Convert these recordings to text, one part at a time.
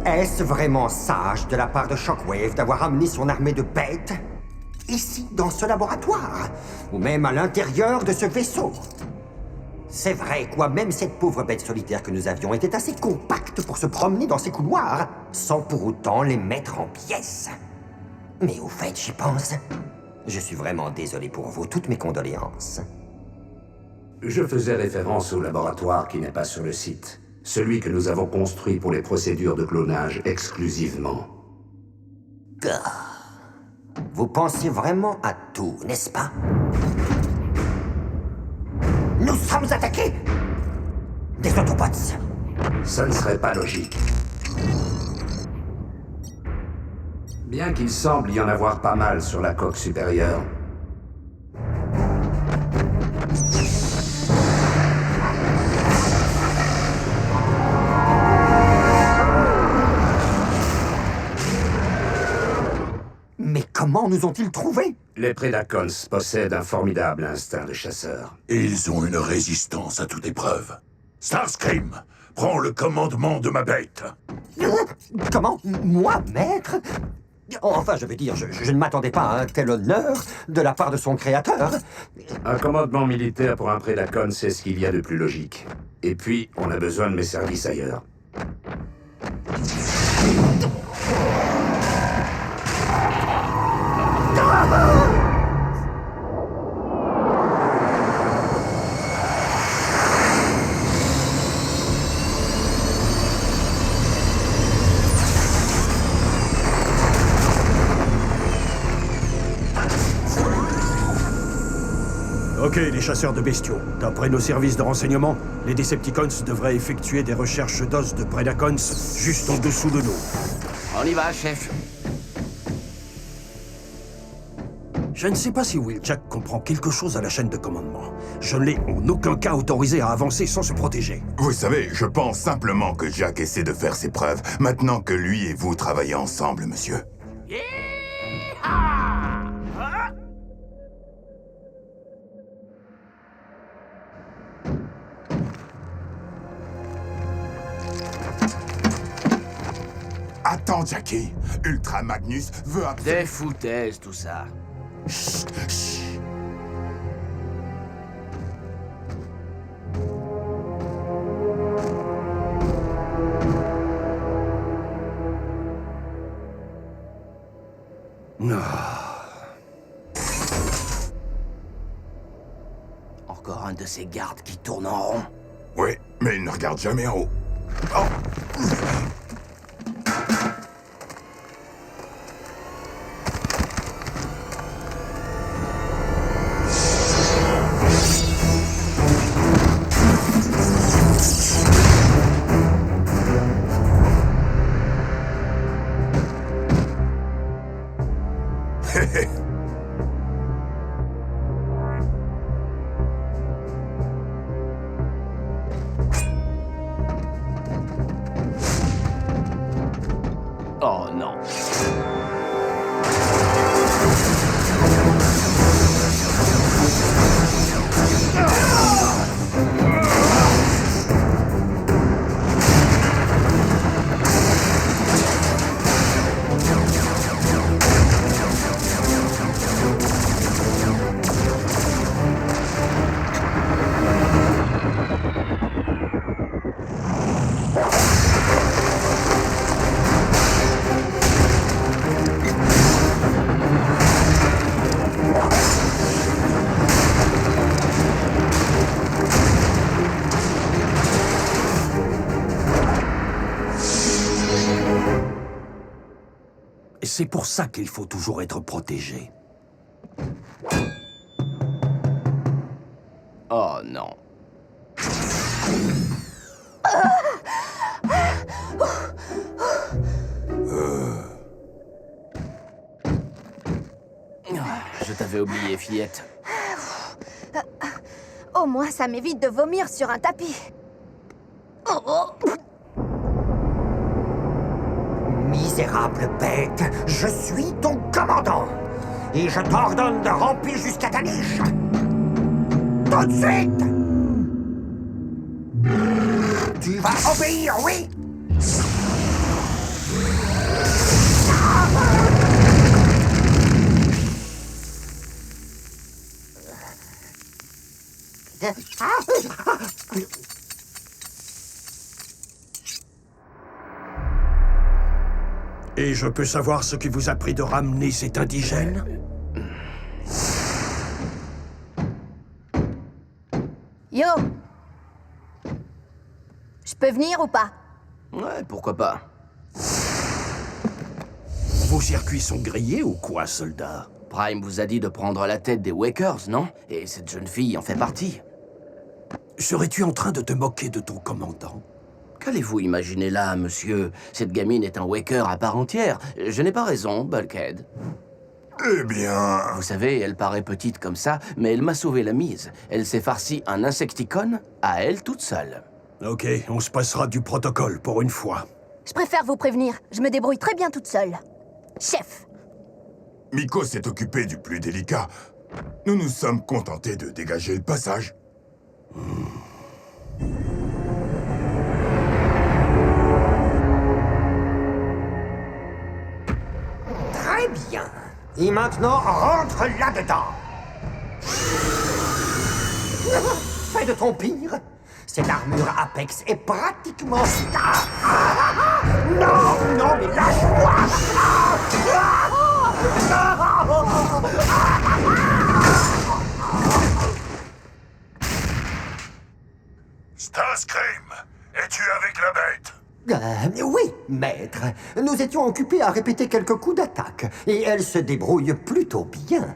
Est-ce vraiment sage de la part de Shockwave d'avoir amené son armée de bêtes ici, dans ce laboratoire, ou même à l'intérieur de ce vaisseau? C'est vrai quoi, même cette pauvre bête solitaire que nous avions était assez compacte pour se promener dans ces couloirs, sans pour autant les mettre en pièces. Mais au fait, j'y pense. Je suis vraiment désolé pour vous, toutes mes condoléances. Je faisais référence au laboratoire qui n'est pas sur le site. Celui que nous avons construit pour les procédures de clonage exclusivement. Vous pensez vraiment à tout, n'est-ce pas? Nous sommes attaqués! Des Autobots! Ça ne serait pas logique. Bien qu'il semble y en avoir pas mal sur la coque supérieure. Mais comment nous ont-ils trouvés? Les Predacons possèdent un formidable instinct de chasseur. Ils ont une résistance à toute épreuve. Starscream, prends le commandement de ma bête. Comment? Moi, maître? Enfin, je veux dire, je ne m'attendais pas à un tel honneur de la part de son créateur. Un commandement militaire pour un Predacon, c'est ce qu'il y a de plus logique. Et puis, on a besoin de mes services ailleurs. Ok, les chasseurs de bestiaux. D'après nos services de renseignement, les Decepticons devraient effectuer des recherches d'os de Predacons juste en dessous de nous. On y va, chef. Je ne sais pas si Wheeljack comprend quelque chose à la chaîne de commandement. Je ne l'ai en aucun cas autorisé à avancer sans se protéger. Vous savez, je pense simplement que Jack essaie de faire ses preuves, maintenant que lui et vous travaillez ensemble, monsieur. Attends, Jackie. Ultra Magnus veut absolument... Des foutaises, tout ça. Chut, chut. Encore un de ces gardes qui tourne en rond. Oui, mais il ne regarde jamais en haut. Oh. Oh non. Et c'est pour ça qu'il faut toujours être protégé. Oh non. Je t'avais oublié, fillette. Au moins, ça m'évite de vomir sur un tapis. Misérable bête, je suis ton commandant. Et je t'ordonne de ramper jusqu'à ta niche. Tout de suite! Tu vas obéir, oui? Et je peux savoir ce qui vous a pris de ramener cet indigène? Yo! Je peux venir ou pas? Ouais, pourquoi pas. Vos circuits sont grillés ou quoi, soldat? Prime vous a dit de prendre la tête des Wakers, non? Et cette jeune fille en fait partie. Serais-tu en train de te moquer de ton commandant? Qu'allez-vous imaginer là, monsieur? Cette gamine est un Waker à part entière. Je n'ai pas raison, Bulkhead. Eh bien... Vous savez, elle paraît petite comme ça, mais elle m'a sauvé la mise. Elle s'est farcie un insecticone à elle toute seule. Ok, on se passera du protocole pour une fois. Je préfère vous prévenir. Je me débrouille très bien toute seule. Chef! Miko s'est occupé du plus délicat. Nous nous sommes contentés de dégager le passage. Très bien. Et maintenant, rentre là-dedans. Fais de ton pire. Cette armure Apex est pratiquement... Non, non, mais lâche-moi. Starscream, es-tu avec la bête? Oui, maître. Nous étions occupés à répéter quelques coups d'attaque, et elle se débrouille plutôt bien.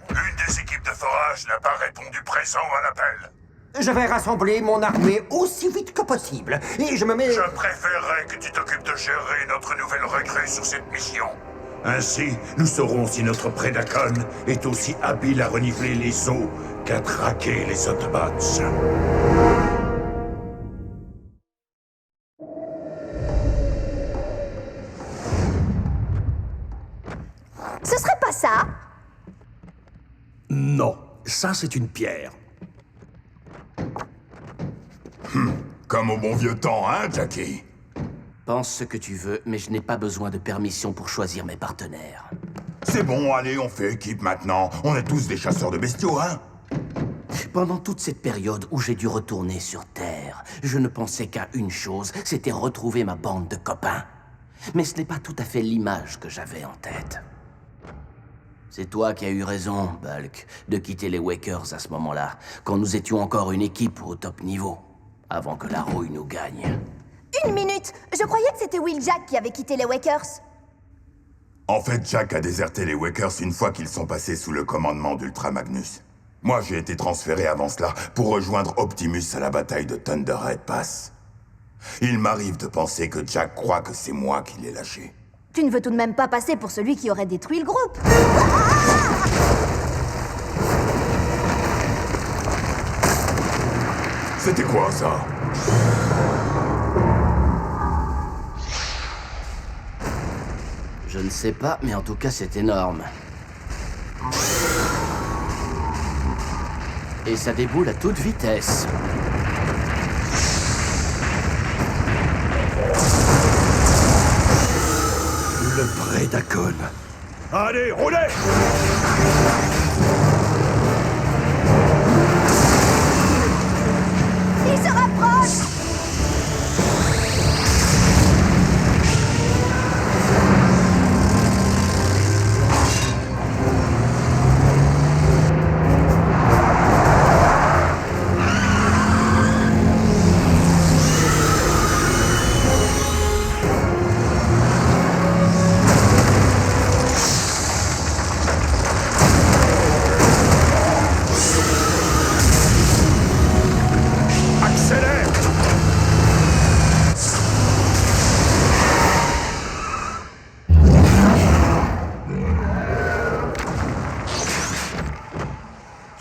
Une des équipes de forage n'a pas répondu présent à l'appel. Je vais rassembler mon armée aussi vite que possible, et je me mets... Je préférerais que tu t'occupes de gérer notre nouvelle recrue sur cette mission. Ainsi, nous saurons si notre Predacon est aussi habile à renifler les eaux qu'à traquer les Autobots. Ce serait pas ça? Non, ça c'est une pierre. Comme au bon vieux temps, hein, Jackie? Pense ce que tu veux, mais je n'ai pas besoin de permission pour choisir mes partenaires. C'est bon, allez, on fait équipe maintenant. On est tous des chasseurs de bestiaux, hein? Pendant toute cette période où j'ai dû retourner sur Terre, je ne pensais qu'à une chose, c'était retrouver ma bande de copains. Mais ce n'est pas tout à fait l'image que j'avais en tête. C'est toi qui as eu raison, Bulk, de quitter les Wakers à ce moment-là, quand nous étions encore une équipe au top niveau, avant que la rouille nous gagne. Une minute! Je croyais que c'était Will Jack qui avait quitté les Wakers. En fait, Jack a déserté les Wakers une fois qu'ils sont passés sous le commandement d'Ultra Magnus. Moi, j'ai été transféré avant cela pour rejoindre Optimus à la bataille de Thunderhead Pass. Il m'arrive de penser que Jack croit que c'est moi qui l'ai lâché. Tu ne veux tout de même pas passer pour celui qui aurait détruit le groupe. C'était quoi, ça? Je ne sais pas, mais en tout cas, c'est énorme. Et ça déboule à toute vitesse. Le Predacon. Allez, roulez! Il se rapproche!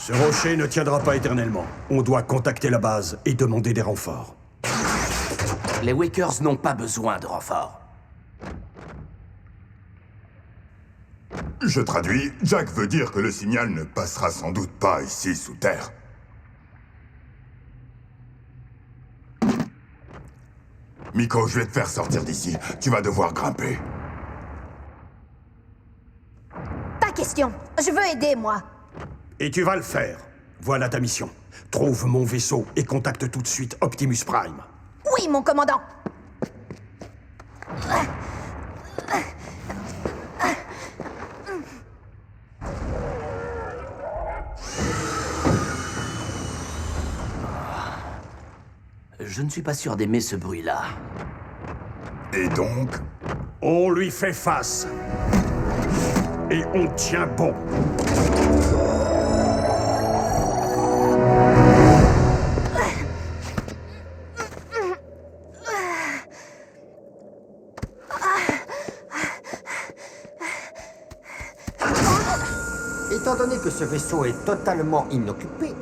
Ce rocher ne tiendra pas éternellement. On doit contacter la base et demander des renforts. Les Wakers n'ont pas besoin de renfort. Je traduis, Jack veut dire que le signal ne passera sans doute pas ici sous terre. Miko, je vais te faire sortir d'ici. Tu vas devoir grimper. Pas question. Je veux aider, moi. Et tu vas le faire. Voilà ta mission. Trouve mon vaisseau et contacte tout de suite Optimus Prime. Oui, mon commandant. Je ne suis pas sûr d'aimer ce bruit-là. Et donc? On lui fait face. Et on tient bon. Étant donné que ce vaisseau est totalement inoccupé,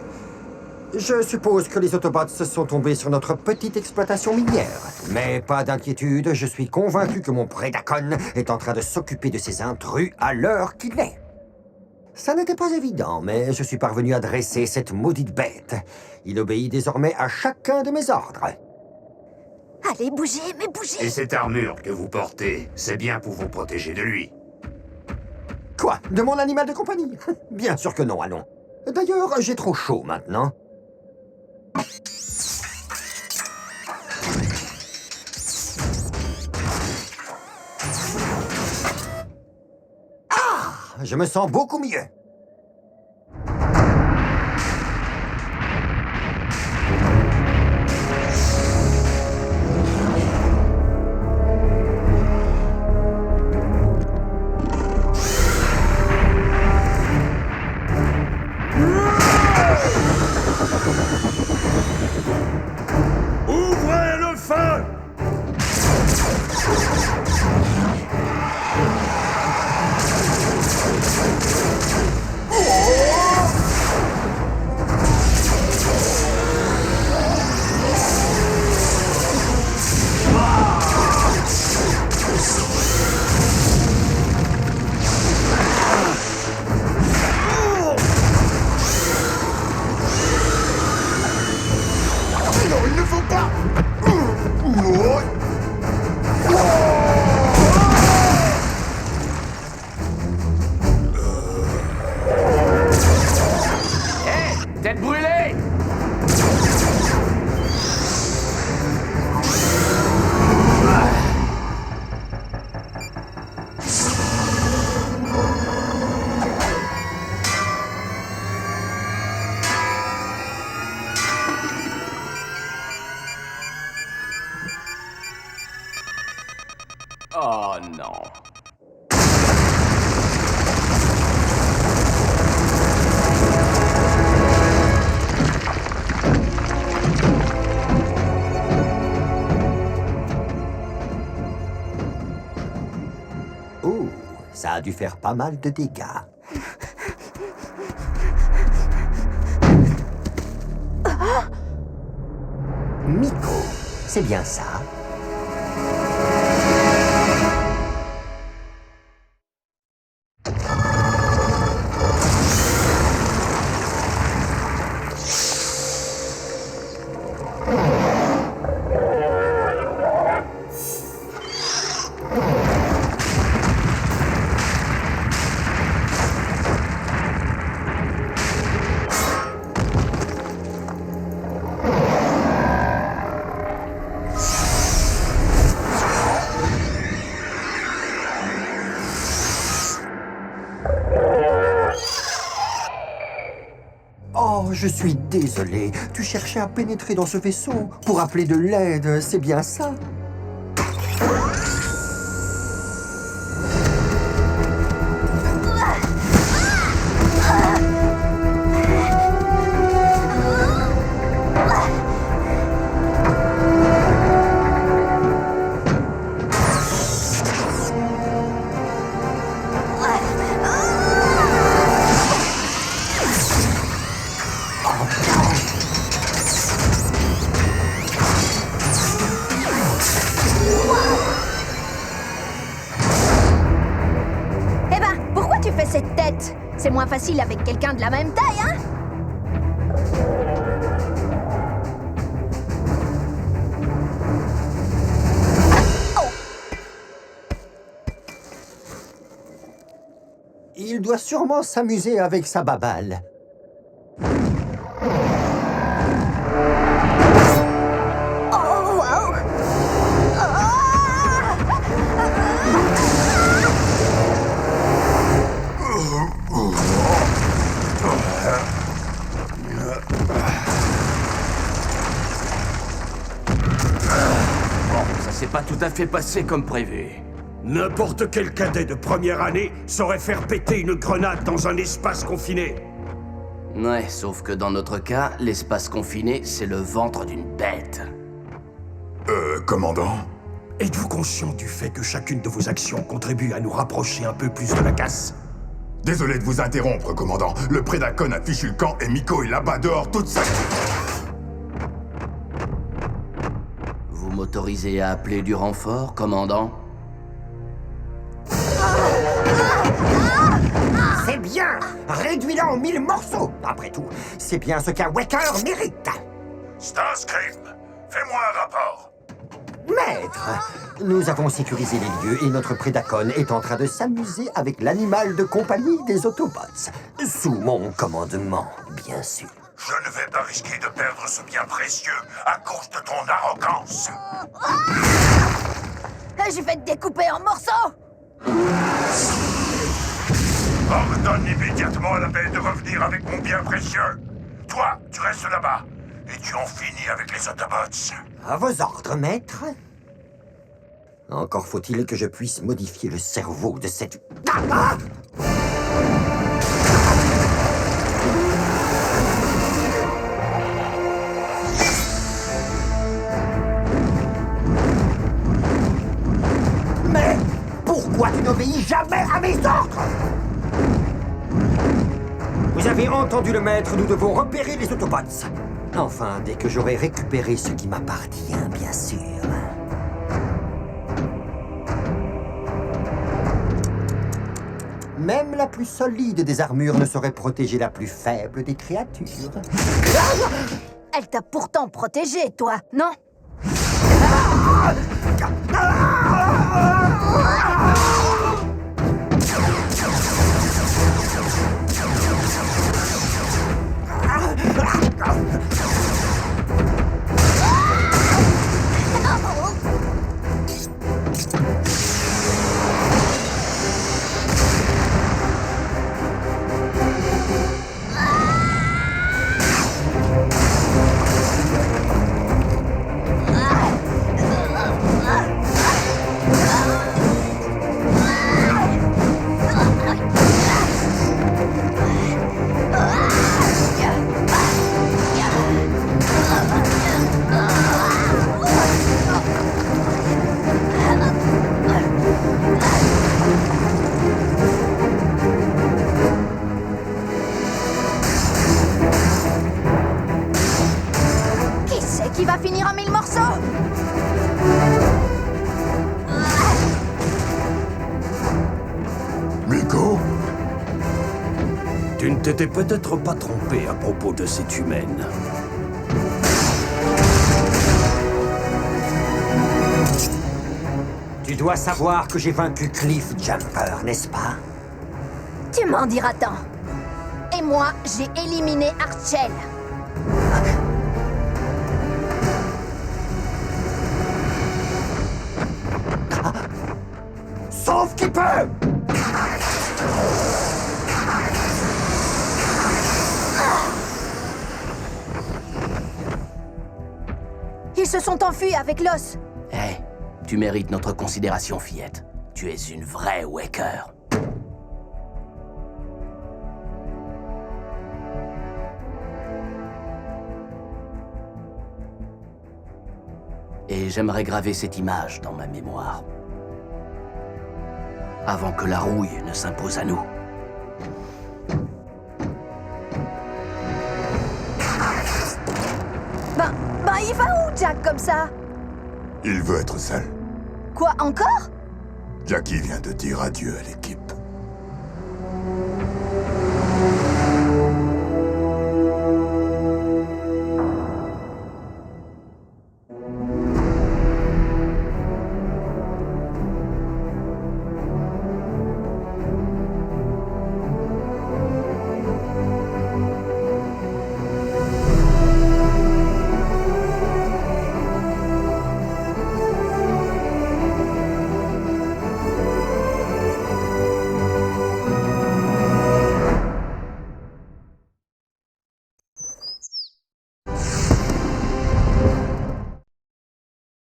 je suppose que les Autobots sont tombés sur notre petite exploitation minière. Mais pas d'inquiétude, je suis convaincu que mon Predacon est en train de s'occuper de ces intrus à l'heure qu'il est. Ça n'était pas évident, mais je suis parvenu à dresser cette maudite bête. Il obéit désormais à chacun de mes ordres. Allez, bougez, mais bougez. Et cette armure que vous portez, c'est bien pour vous protéger de lui. Quoi? De mon animal de compagnie? Bien sûr que non, allons. D'ailleurs, j'ai trop chaud maintenant. Ah! Je me sens beaucoup mieux. Ouvrez le feu! Non, il ne faut pas! Hé! Tête brûlée! Oh non. Ouh, ça a dû faire pas mal de dégâts. Miko, c'est bien ça? Oh, je suis désolé. Tu cherchais à pénétrer dans ce vaisseau pour appeler de l'aide, c'est bien ça? Eh ben, pourquoi tu fais cette tête? C'est moins facile avec quelqu'un de la même taille, hein? Il doit sûrement s'amuser avec sa babale. Ça s'est pas tout à fait passé comme prévu. N'importe quel cadet de première année saurait faire péter une grenade dans un espace confiné. Ouais, sauf que dans notre cas, l'espace confiné, c'est le ventre d'une bête. Commandant? Êtes-vous conscient du fait que chacune de vos actions contribue à nous rapprocher un peu plus de la casse? Désolé de vous interrompre, commandant. Le Prédacon a fichu le camp et Miko est là-bas dehors toute sa... Vous m'autorisez à appeler du renfort, commandant? C'est bien! Réduis-la en 1000 morceaux! Après tout, c'est bien ce qu'un Waker mérite! Starscream, fais-moi un rapport. Maître, nous avons sécurisé les lieux et notre Prédacon est en train de s'amuser avec l'animal de compagnie des Autobots. Sous mon commandement, bien sûr. Je ne vais pas risquer de perdre ce bien précieux à cause de ton arrogance. Je vais te découper en morceaux! Ordonne immédiatement à la belle de revenir avec mon bien précieux. Toi, tu restes là-bas et tu en finis avec les Autobots. À vos ordres, maître. Encore faut-il que je puisse modifier le cerveau de cette... Ah! Mais pourquoi tu n'obéis jamais à mes ordres? Vous avez entendu le maître, nous devons repérer les Autobots. Enfin, dès que j'aurai récupéré ce qui m'appartient, bien sûr. Même la plus solide des armures ne saurait protéger la plus faible des créatures. Elle t'a pourtant protégé, toi, non? Qui va finir en 1000 morceaux? Miko? Tu ne t'étais peut-être pas trompé à propos de cette humaine. Tu dois savoir que j'ai vaincu Cliff Jumper, n'est-ce pas? Tu m'en diras tant. Et moi, j'ai éliminé Archel. Sauf qui peut! Ils se sont enfuis avec l'os. Hé, tu mérites notre considération, fillette. Tu es une vraie Waker. Et j'aimerais graver cette image dans ma mémoire. Avant que la rouille ne s'impose à nous. Ben, il va où, Jack, comme ça? Il veut être seul. Quoi, encore? Jackie vient de dire adieu à l'équipe.